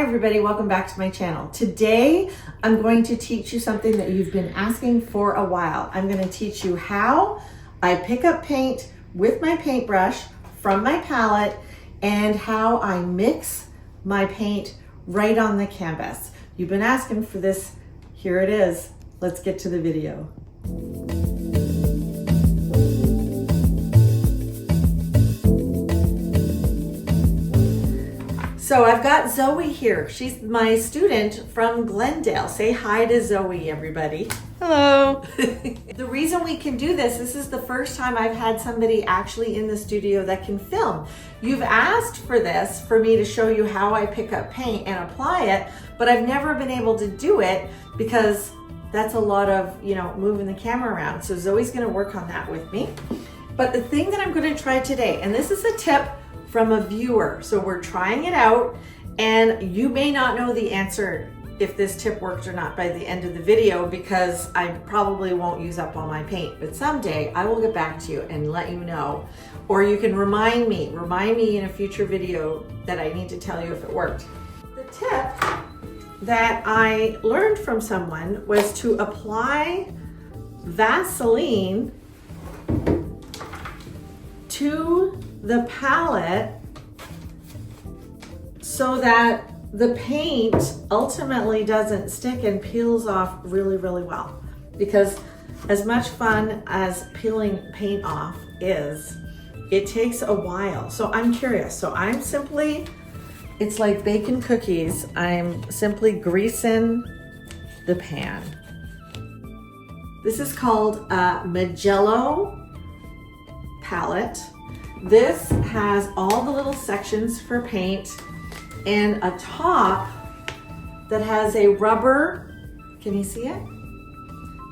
everybody, welcome back to my channel. Today, I'm going to teach you something that you've been asking for a while. I'm going to teach you how I pick up paint with my paintbrush from my palette and how I mix my paint right on the canvas. You've been asking for this. Here it is. Let's get to the video. So I've got Zoe here. She's my student from Glendale. Say hi to Zoe, everybody. Hello. The reason we can do this is the first time I've had somebody actually in the studio that can film. You've asked for this, for me to show you how I pick up paint and apply it, but I've never been able to do it because that's a lot of, moving the camera around. So Zoe's gonna work on that with me. But the thing that I'm gonna try today, and this is a tip from a viewer. So we're trying it out and you may not know the answer if this tip worked or not by the end of the video because I probably won't use up all my paint, but someday I will get back to you and let you know. Or you can remind me in a future video that I need to tell you if it worked. The tip that I learned from someone was to apply Vaseline to the palette so that the paint ultimately doesn't stick and peels off really, really well. Because as much fun as peeling paint off is, it takes a while. So I'm curious. So I'm simply, it's like baking cookies. I'm simply greasing the pan. This is called a Magello palette. This has all the little sections for paint and a top that has a rubber, can you see it?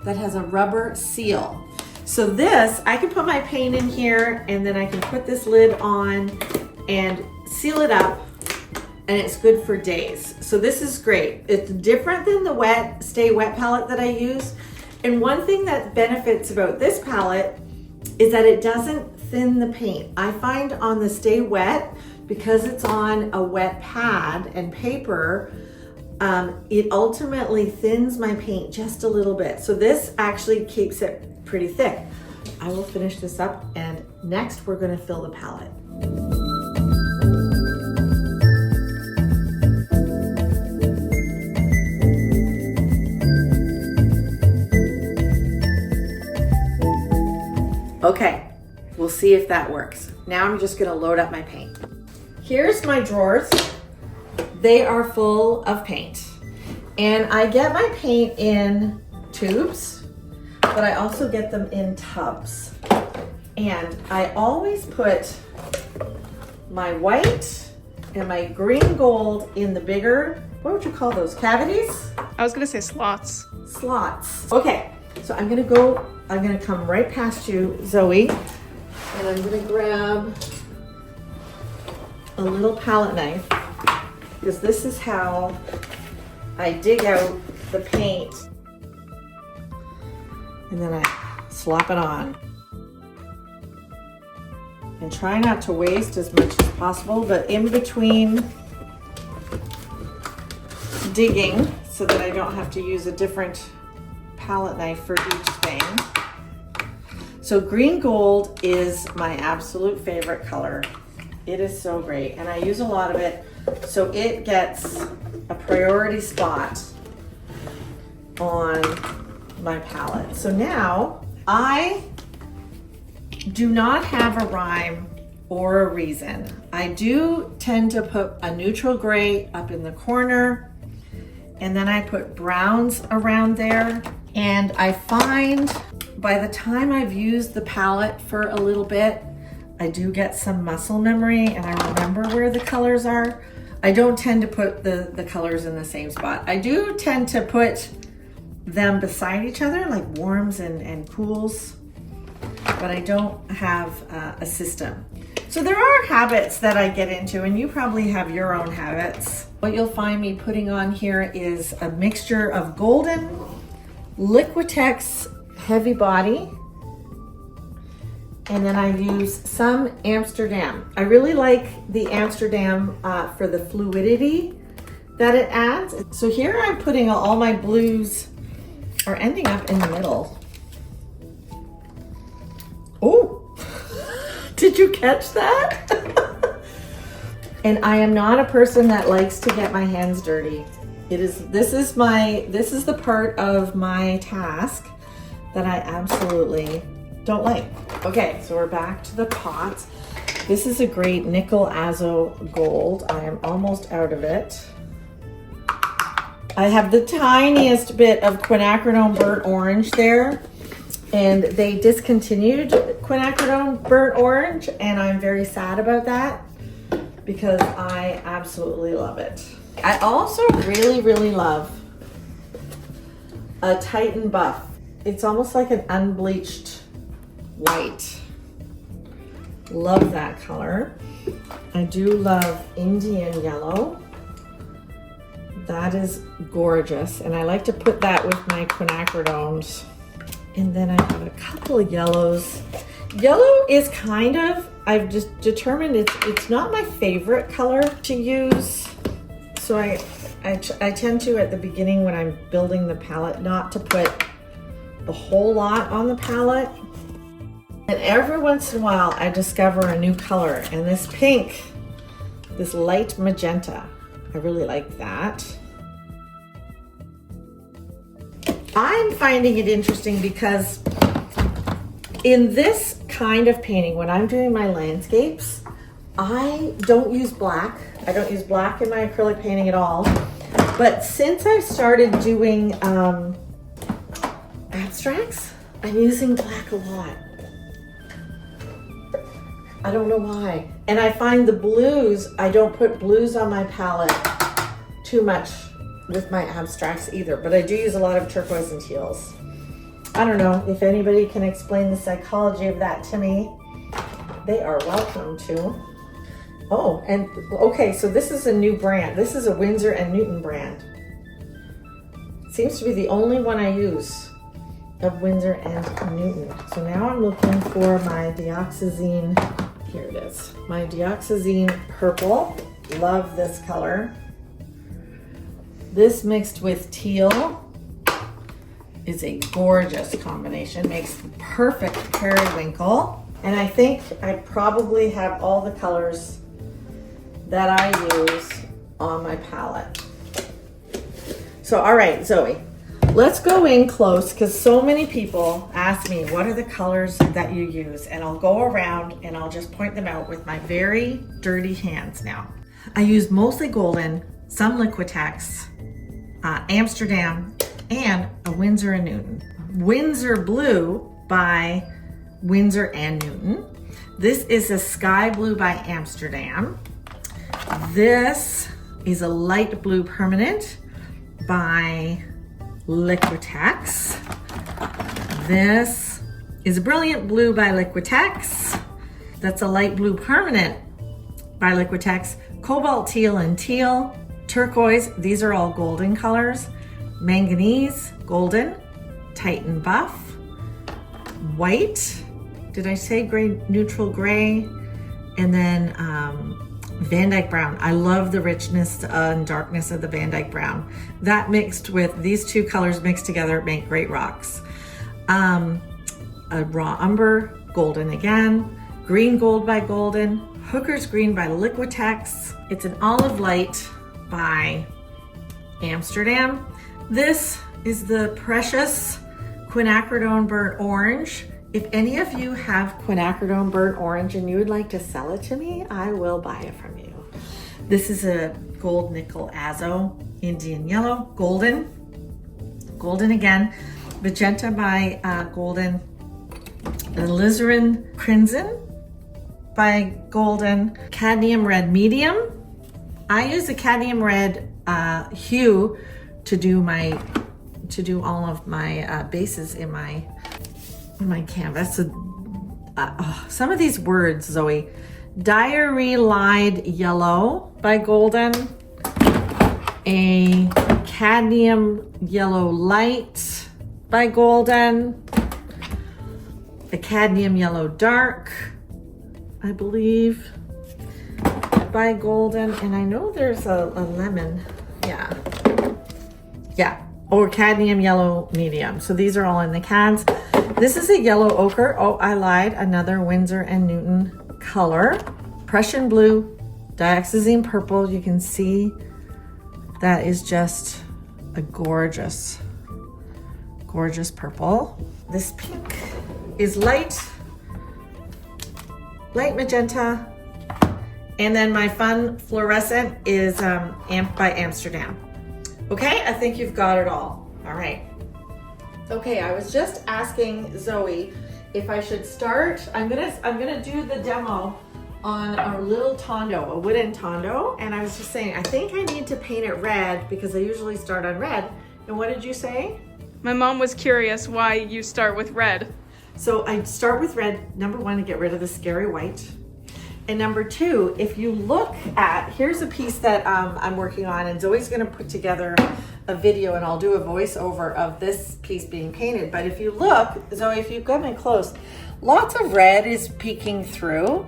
That has a rubber seal. So this, I can put my paint in here and then I can put this lid on and seal it up and it's good for days. So this is great. It's different than the Stay Wet palette that I use. And one thing that benefits about this palette is that it doesn't thin the paint. I find on the Stay Wet, because it's on a wet pad and paper, it ultimately thins my paint just a little bit. So this actually keeps it pretty thick. I will finish this up and next we're gonna fill the palette. Okay, we'll see if that works. Now I'm just gonna load up my paint. Here's my drawers. They are full of paint. And I get my paint in tubes, but I also get them in tubs. And I always put my white and my green gold in the bigger, what would you call those, cavities? I was gonna say slots. Slots. Okay, so I'm gonna come right past you, Zoe, and I'm gonna grab a little palette knife because this is how I dig out the paint and then I slap it on. And try not to waste as much as possible, but in between digging so that I don't have to use a different palette knife for each thing. So green gold is my absolute favorite color. It is so great and I use a lot of it, so it gets a priority spot on my palette. So now I do not have a rhyme or a reason. I do tend to put a neutral gray up in the corner and then I put browns around there, and I find by the time I've used the palette for a little bit, I do get some muscle memory and I remember where the colors are. I don't tend to put the colors in the same spot. I do tend to put them beside each other, like warms and cools, but I don't have a system. So there are habits that I get into, and you probably have your own habits. What you'll find me putting on here is a mixture of golden, Liquitex heavy body, and then I use some Amsterdam. I really like the Amsterdam for the fluidity that it adds. So here I'm putting all my blues are ending up in the middle. Oh, did you catch that? And I am not a person that likes to get my hands dirty. This is the part of my task that I absolutely don't like. Okay, so we're back to the pots. This is a great nickel azo gold. I am almost out of it. I have the tiniest bit of quinacridone burnt orange there, and they discontinued quinacridone burnt orange, and I'm very sad about that because I absolutely love it. I also really, really love a Titan Buff. It's almost like an unbleached white. Love that color. I do love Indian yellow. That is gorgeous. And I like to put that with my quinacridones. And then I have a couple of yellows. Yellow is kind of, I've just determined it's not my favorite color to use. So I tend to, at the beginning when I'm building the palette, not to put the whole lot on the palette. And every once in a while I discover a new color, and this pink, this light magenta, I really like that. I'm finding it interesting because in this kind of painting, when I'm doing my landscapes, I don't use black. I don't use black in my acrylic painting at all. But since I started doing abstracts, I'm using black a lot. I don't know why. And I find the blues, I don't put blues on my palette too much with my abstracts either, but I do use a lot of turquoise and teals. I don't know if anybody can explain the psychology of that to me. They are welcome to. Oh, and okay, so this is a new brand. This is a Winsor & Newton brand. It seems to be the only one I use of Winsor & Newton. So now I'm looking for my dioxazine. Here it is. My dioxazine purple. Love this color. This mixed with teal is a gorgeous combination. Makes the perfect periwinkle. And I think I probably have all the colors that I use on my palette. So, all right, Zoe, let's go in close because so many people ask me, what are the colors that you use? And I'll go around and I'll just point them out with my very dirty hands now. I use mostly golden, some Liquitex, Amsterdam, and a Winsor & Newton. Winsor Blue by Winsor & Newton. This is a Sky Blue by Amsterdam. This is a light blue permanent by Liquitex. This is a brilliant blue by Liquitex. That's a light blue permanent by Liquitex. Cobalt teal and teal. Turquoise, these are all golden colors. Manganese, golden. Titan Buff. White. Did I say gray, neutral gray? And then Van Dyke Brown. I love the richness and darkness of the Van Dyke Brown. That mixed with these two colors mixed together make great rocks. A raw umber, golden again. Green gold by Golden. Hooker's Green by Liquitex. It's an olive light by Amsterdam. This is the precious quinacridone burnt orange. If any of you have quinacridone burnt orange and you would like to sell it to me, I will buy it from you. This is a gold nickel azo, Indian yellow, golden, golden again, magenta by Golden, alizarin crimson by Golden, cadmium red medium. I use the cadmium red hue to do all of my bases in my canvas. So, some of these words, Zoe. Diary Lied Yellow by Golden. A Cadmium Yellow Light by Golden. A Cadmium Yellow Dark, I believe, by Golden. And I know there's a lemon Yeah, or cadmium yellow medium. So these are all in the cads. This is a yellow ochre. Oh, I lied. Another Winsor and Newton color. Prussian blue, dioxazine purple. You can see that is just a gorgeous, gorgeous purple. This pink is light magenta. And then my fun fluorescent is Amp by Amsterdam. Okay, I think you've got it all. All right. Okay, I was just asking Zoe if I should start. I'm gonna do the demo on our little tondo, a wooden tondo. And I was just saying, I think I need to paint it red because I usually start on red. And what did you say? My mom was curious why you start with red. So I start with red, number one, to get rid of the scary white. And number two, if you look at, here's a piece that I'm working on, and Zoe's gonna put together a video and I'll do a voiceover of this piece being painted. But if you look, Zoe, if you come in close, lots of red is peeking through.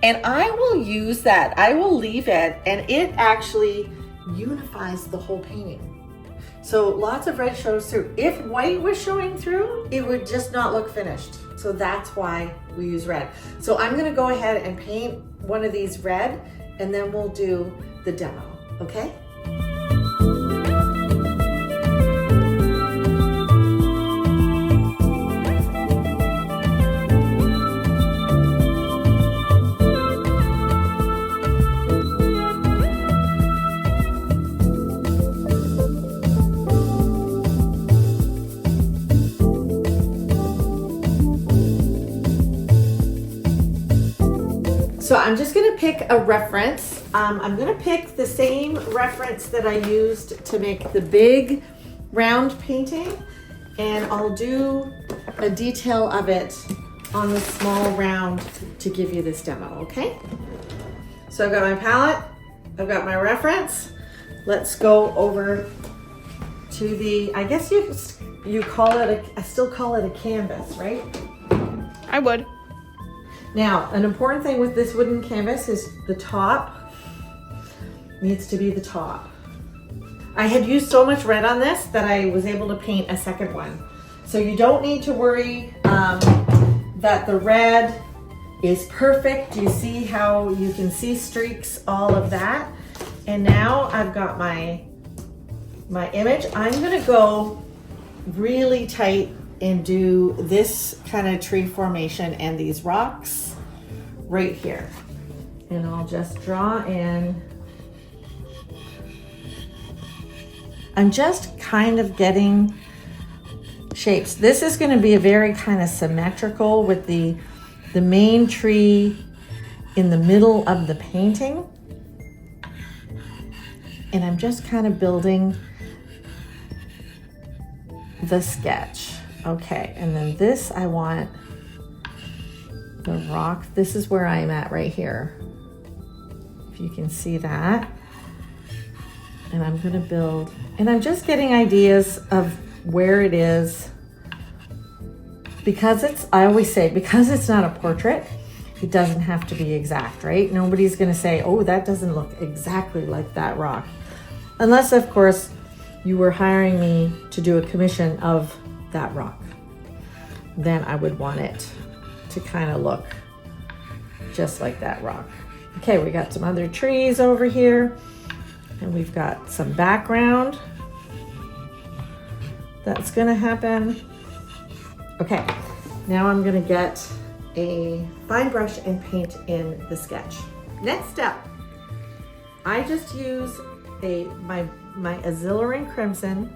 And I will use that, I will leave it, and it actually unifies the whole painting. So lots of red shows through. If white was showing through, it would just not look finished. So that's why we use red. So I'm gonna go ahead and paint one of these red, and then we'll do the demo, okay? So I'm just gonna pick a reference. I'm gonna pick the same reference that I used to make the big round painting, and I'll do a detail of it on the small round to give you this demo, okay? So I've got my palette, I've got my reference. Let's go over to the, I guess you call it, I still call it a canvas, right? I would. Now, an important thing with this wooden canvas is the top needs to be the top. I had used so much red on this that I was able to paint a second one. So you don't need to worry that the red is perfect. You see how you can see streaks, all of that. And now I've got my image. I'm gonna go really tight and do this kind of tree formation and these rocks right here. And I'll just draw in. I'm just kind of getting shapes. This is going to be a very kind of symmetrical with the main tree in the middle of the painting. And I'm just kind of building the sketch. Okay, and then this, I want the rock. This is where I'm at right here. If you can see that. And I'm gonna build, and I'm just getting ideas of where it is. Because it's, I always say, because it's not a portrait, it doesn't have to be exact, right? Nobody's gonna say, oh, that doesn't look exactly like that rock. Unless, of course, you were hiring me to do a commission of that rock. Then I would want it to kind of look just like that rock. Okay, we got some other trees over here, and we've got some background that's gonna happen. Okay, now I'm gonna get a fine brush and paint in the sketch. Next step, I just use my Aziliran Crimson,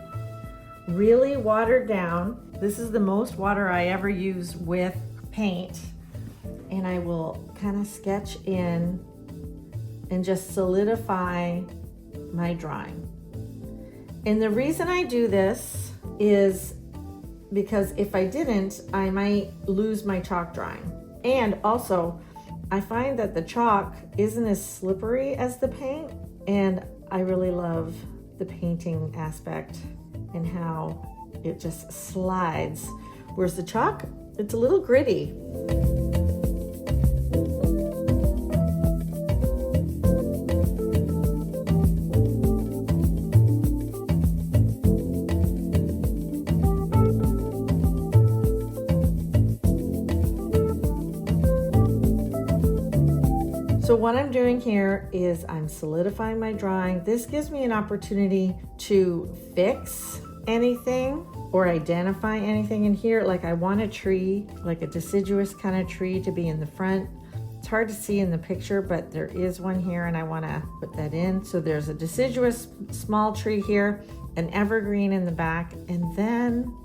really watered down. This is the most water I ever use with paint. And I will kind of sketch in and just solidify my drawing. And the reason I do this is because if I didn't, I might lose my chalk drawing. And also, I find that the chalk isn't as slippery as the paint, and I really love the painting aspect and how it just slides. Whereas the chalk, it's a little gritty. So what I'm doing here is I'm solidifying my drawing. This gives me an opportunity to fix anything or identify anything in here. Like I want a tree, like a deciduous kind of tree to be in the front. It's hard to see in the picture, but there is one here and I want to put that in. So there's a deciduous small tree here, an evergreen in the back, and then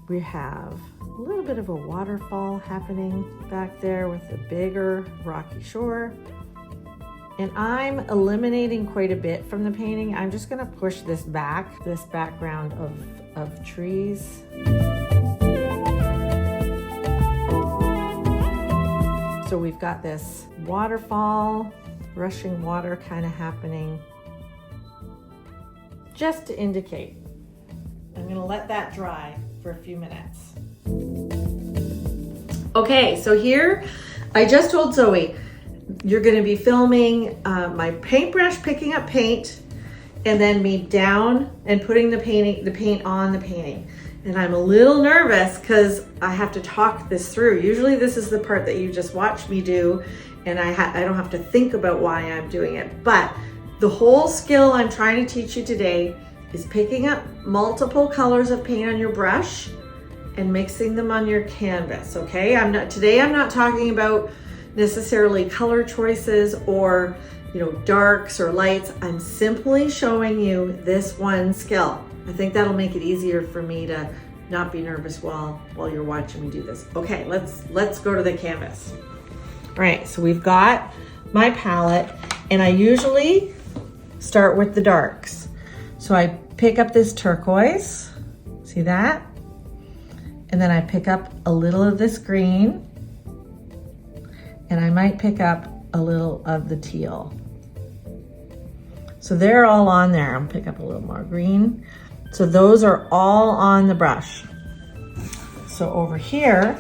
we have a little bit of a waterfall happening back there with a bigger rocky shore. And I'm eliminating quite a bit from the painting. I'm just gonna push this back, this background of trees. So we've got this waterfall, rushing water kind of happening, just to indicate. I'm gonna let that dry for a few minutes. Okay, so here, I just told Zoe, you're gonna be filming my paintbrush picking up paint and then me down and putting the paint on the painting. And I'm a little nervous because I have to talk this through. Usually this is the part that you just watch me do and I don't have to think about why I'm doing it. But the whole skill I'm trying to teach you today is picking up multiple colors of paint on your brush and mixing them on your canvas, okay? Today I'm not talking about necessarily color choices or darks or lights. I'm simply showing you this one skill. I think that'll make it easier for me to not be nervous while you're watching me do this. Okay, let's go to the canvas. All right, so we've got my palette and I usually start with the darks. So I pick up this turquoise, see that? And then I pick up a little of this green and I might pick up a little of the teal. So they're all on there. I'll pick up a little more green. So those are all on the brush. So over here,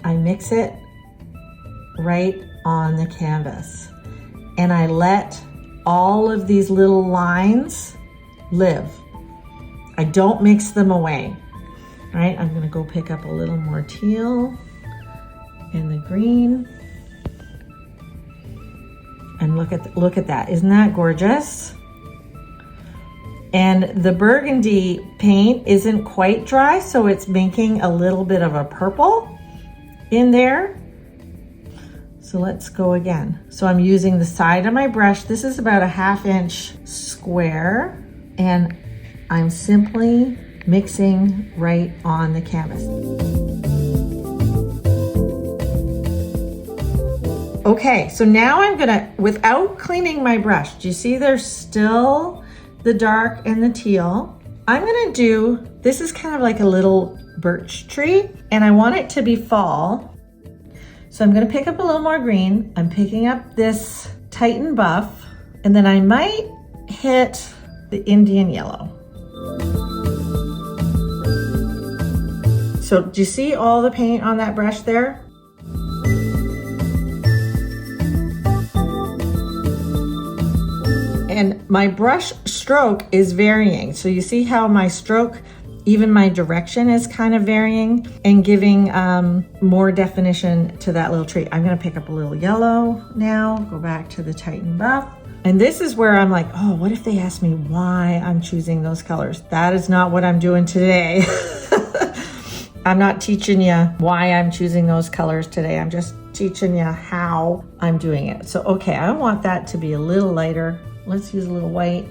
I mix it right on the canvas. And I let all of these little lines live. I don't mix them away. All right, I'm gonna go pick up a little more teal and the green. And look at that, isn't that gorgeous? And the burgundy paint isn't quite dry, so it's making a little bit of a purple in there. So let's go again. So I'm using the side of my brush. This is about a 1/2 inch square, and I'm simply mixing right on the canvas. Okay, so now I'm gonna, without cleaning my brush, do you see there's still the dark and the teal? I'm gonna do, this is kind of like a little birch tree, and I want it to be fall. So I'm gonna pick up a little more green. I'm picking up this Titan Buff, and then I might hit the Indian Yellow. So do you see all the paint on that brush there? And my brush stroke is varying. So you see how my stroke, even my direction is kind of varying and giving more definition to that little tree. I'm gonna pick up a little yellow now, go back to the Titan Buff. And this is where I'm like, oh, what if they ask me why I'm choosing those colors? That is not what I'm doing today. I'm not teaching you why I'm choosing those colors today. I'm just teaching you how I'm doing it. So, okay, I want that to be a little lighter. Let's use a little white.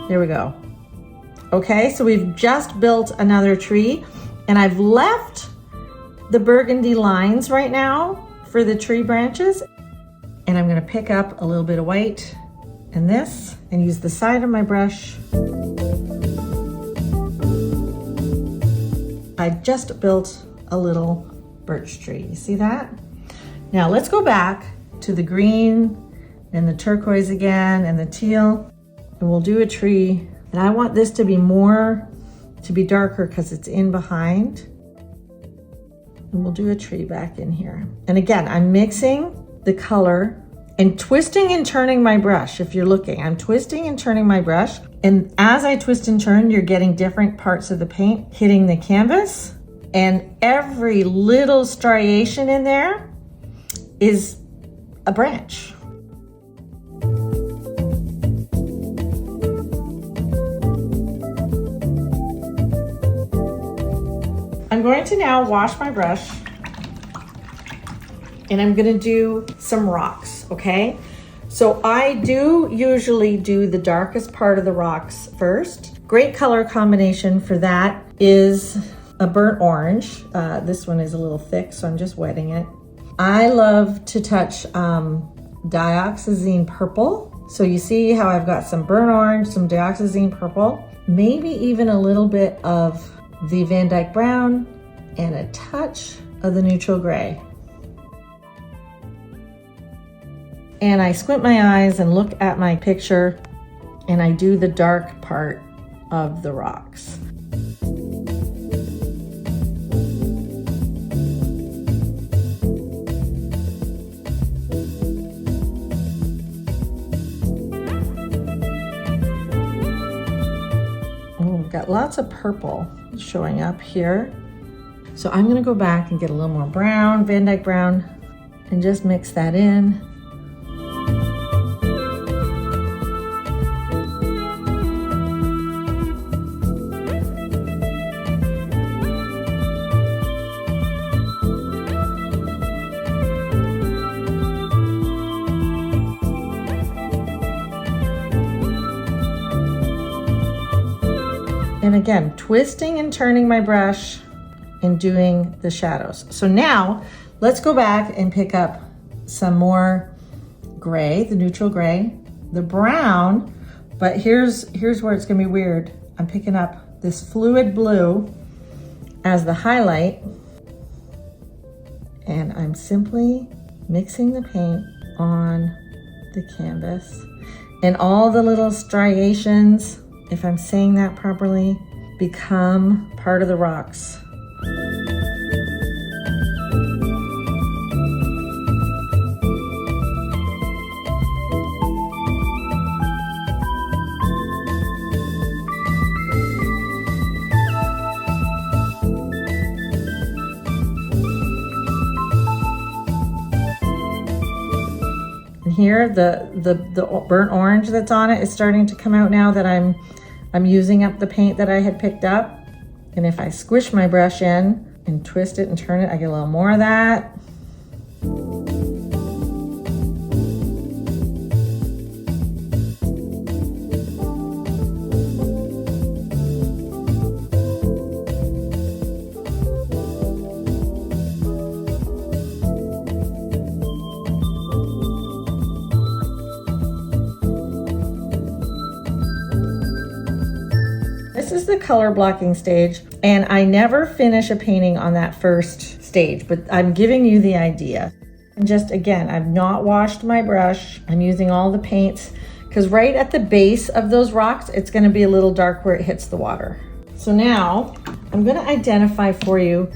There we go. Okay, so we've just built another tree and I've left the burgundy lines right now for the tree branches. And I'm gonna pick up a little bit of white and this and use the side of my brush. I just built a little birch tree. You see that? Now let's go back to the green and the turquoise again and the teal, and we'll do a tree. And I want this to be darker because it's in behind. And we'll do a tree back in here. And again, I'm mixing the color and twisting and turning my brush. If you're looking, I'm twisting and turning my brush. And as I twist and turn, you're getting different parts of the paint hitting the canvas And every little striation in there is a branch. I'm going to now wash my brush and I'm gonna do some rocks, okay? So I do usually do the darkest part of the rocks first. Great color combination for that is a burnt orange. This one is a little thick, so I'm just wetting it. I love to touch dioxazine purple. So you see how I've got some burnt orange, some dioxazine purple, maybe even a little bit of the Van Dyke brown and a touch of the neutral gray. And I squint my eyes and look at my picture and I do the dark part of the rocks. Oh, we've got lots of purple showing up here. So I'm gonna go back and get a little more brown, Van Dyke brown, and just mix that in. And again, twisting and turning my brush and doing the shadows. So now let's go back and pick up some more gray, the neutral gray, the brown, but here's where it's gonna be weird. I'm picking up this fluid blue as the highlight, and I'm simply mixing the paint on the canvas. And all the little striations, if I'm saying that properly, become part of the rocks. And here, the burnt orange that's on it is starting to come out now that I'm using up the paint that I had picked up. And if I squish my brush in and twist it and turn it, I get a little more of that. This is the color blocking stage, and I never finish a painting on that first stage, but I'm giving you the idea. And just again, I've not washed my brush. I'm using all the paints because right at the base of those rocks, it's going to be a little dark where it hits the water. So now I'm going to identify for you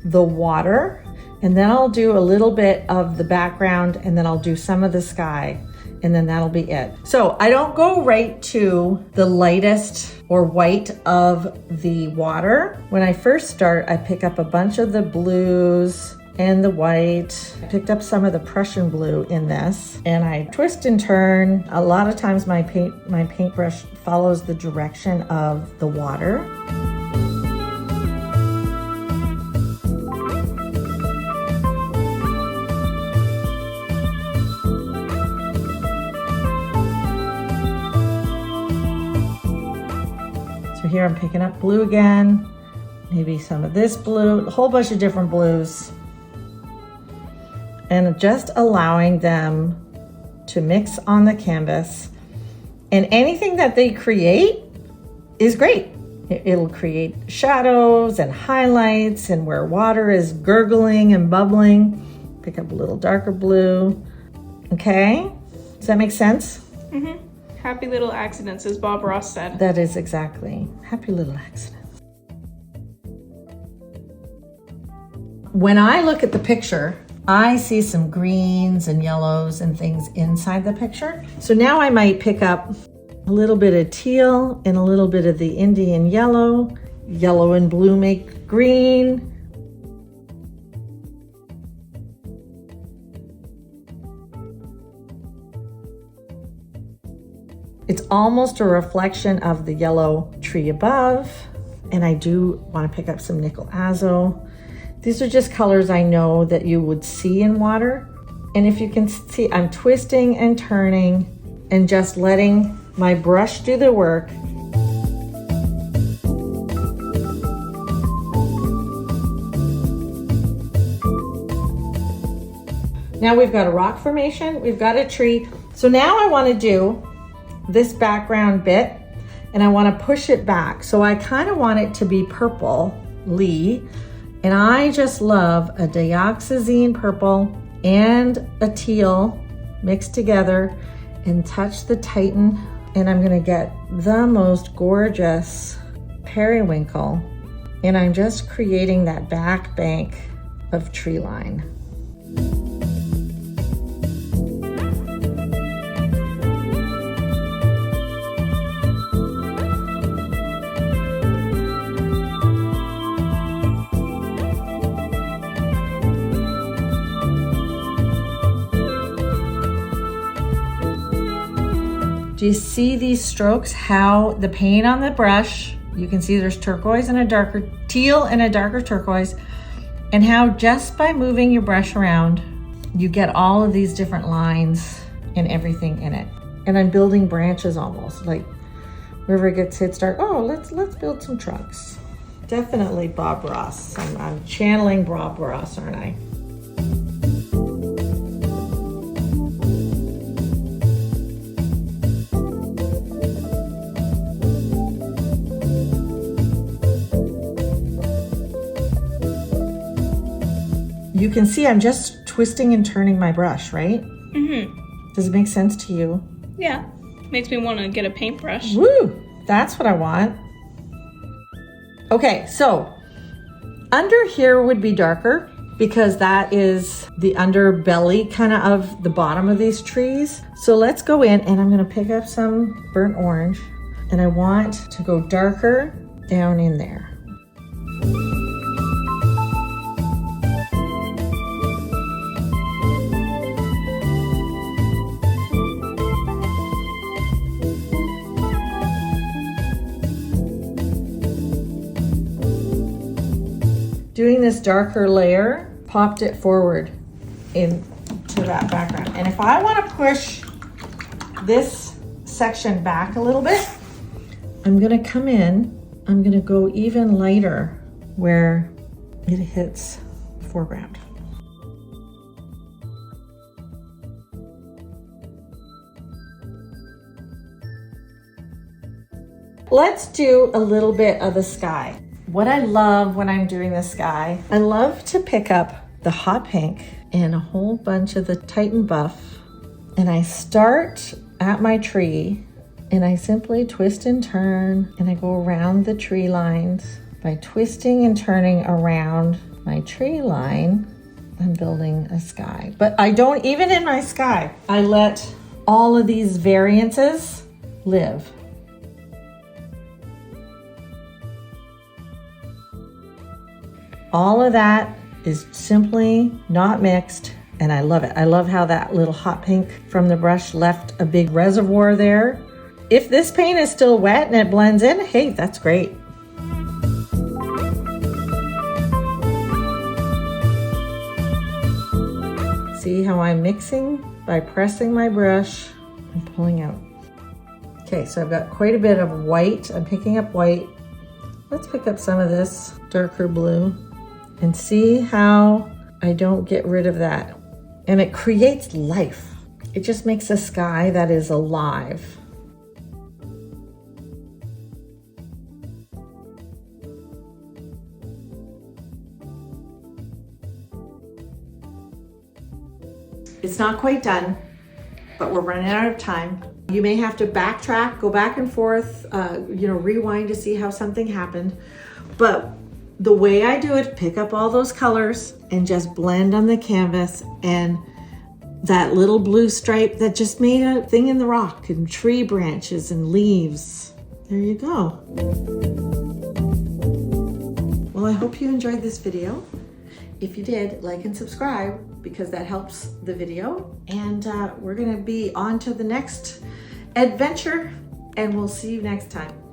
the water, and then I'll do a little bit of the background, and then I'll do some of the sky. And then that'll be it. So I don't go right to the lightest or white of the water. When I first start, I pick up a bunch of the blues and the white. I picked up some of the Prussian blue in this, and I twist and turn. A lot of times my paintbrush follows the direction of the water. Here I'm picking up blue again, maybe some of this blue, a whole bunch of different blues, and just allowing them to mix on the canvas. And anything that they create is great. It'll create shadows and highlights, and where water is gurgling and bubbling, pick up a little darker blue. Okay, does that make sense? Mm-hmm. Happy little accidents, as Bob Ross said. That is exactly. Happy little accidents. When I look at the picture, I see some greens and yellows and things inside the picture. So now I might pick up a little bit of teal and a little bit of the Indian yellow. Yellow and blue make green. It's almost a reflection of the yellow tree above. And I do want to pick up some nickel azo. These are just colors I know that you would see in water. And if you can see, I'm twisting and turning and just letting my brush do the work. Now we've got a rock formation, we've got a tree. So now I want to do this background bit and I want to push it back. So I kind of want it to be purple-ly, and I just love a dioxazine purple and a teal mixed together and touch the Titan, and I'm gonna get the most gorgeous periwinkle, and I'm just creating that back bank of tree line. Do you see these strokes, how the paint on the brush, you can see there's turquoise and a darker teal and a darker turquoise, and how just by moving your brush around, you get all of these different lines and everything in it. And I'm building branches almost, like wherever it gets hit start, oh, let's build some trunks. Definitely Bob Ross. I'm channeling Bob Ross, aren't I? You can see I'm just twisting and turning my brush, right? Mm-hmm. Does it make sense to you? Yeah. Makes me want to get a paintbrush. Woo! That's what I want. Okay, so under here would be darker because that is the underbelly kind of the bottom of these trees. So let's go in and I'm gonna pick up some burnt orange and I want to go darker down in there. Doing this darker layer, popped it forward into that background. And if I want to push this section back a little bit, I'm going to come in, I'm going to go even lighter where it hits the foreground. Let's do a little bit of the sky. What I love when I'm doing the sky, I love to pick up the hot pink and a whole bunch of the Titan buff, and I start at my tree and I simply twist and turn and I go around the tree lines. By twisting and turning around my tree line, I'm building a sky. But I don't, even in my sky, I let all of these variances live. All of that is simply not mixed, and I love it. I love how that little hot pink from the brush left a big reservoir there. If this paint is still wet and it blends in, hey, that's great. See how I'm mixing by pressing my brush and pulling out. Okay, so I've got quite a bit of white. I'm picking up white. Let's pick up some of this darker blue. And see how I don't get rid of that. And it creates life. It just makes a sky that is alive. It's not quite done, but we're running out of time. You may have to backtrack, go back and forth, rewind to see how something happened. But the way I do it, pick up all those colors and just blend on the canvas, and that little blue stripe that just made a thing in the rock and tree branches and leaves. There you go. Well, I hope you enjoyed this video. If you did, like and subscribe because that helps the video. And we're gonna be on to the next adventure, and we'll see you next time.